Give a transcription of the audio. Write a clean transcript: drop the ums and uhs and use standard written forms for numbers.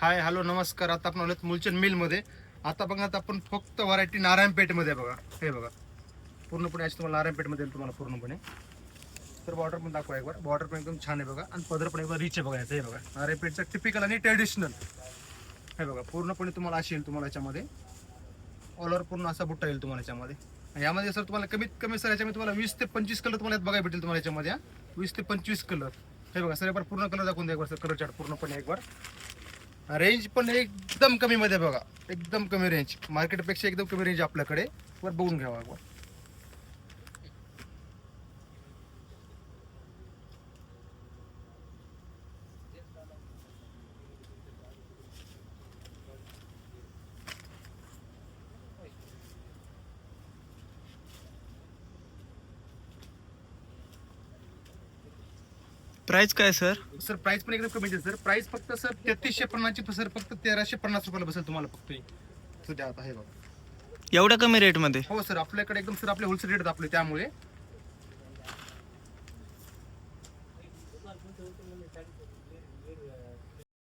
Hi hello नमस्कार. आता आपण आलोत मुलचंद मिलमध्ये. आता बघा, आता आपण फक्त व्हरायटी नारायणपेठमध्ये बघा. हे बघा पूर्णपणे अशी तुम्हाला नारायणपेठमध्ये तुम्हाला पूर्णपणे. तर बॉर्डर पण दाखवा एकबार. बॉर्डर पण एकदम छान आहे बघा आणि पदर पण एकबार रिच आहे बघा. हे बघा नारायणपेठचं टिपिकल आणि ट्रेडिशनल. हे बघा पूर्णपणे तुम्हाला अशी येईल तुम्हाला याच्यामध्ये ऑल ओव्हर पूर्ण असा बुट्टा येईल तुम्हाला याच्यामध्ये. यामध्ये सर तुम्हाला कमीत कमी सर याच्यामध्ये तुम्हाला 20 ते 25 कलर तुम्हाला बघायला भेटेल तुम्हाला याच्यामध्ये. 20 ते 25 कलर. हे बघा सर एकबार पूर्ण कलर दाखवून द्या एकबार सर. कलर चार्ट पूर्णपणे एकबार. रेंज पण एकदम कमी मध्ये बघा. एकदम कमी रेंज, मार्केटपेक्षा एकदम कमी रेंज आपल्याकडे. वर बघून घ्यावा एकबार. प्राइस काय सर? सर प्राइस पण एकदम कमी आहे सर. प्राइस फक्त सर 3350 ची सर फक्त 1350 रुपयाला बसेल तुम्हाला फक्त सध्या. आता हे बघा एवढ्या कमी रेट मध्ये? हो सर, आपल्याकडे एकदम सर आपले होलसेल रेट आपले त्यामुळे.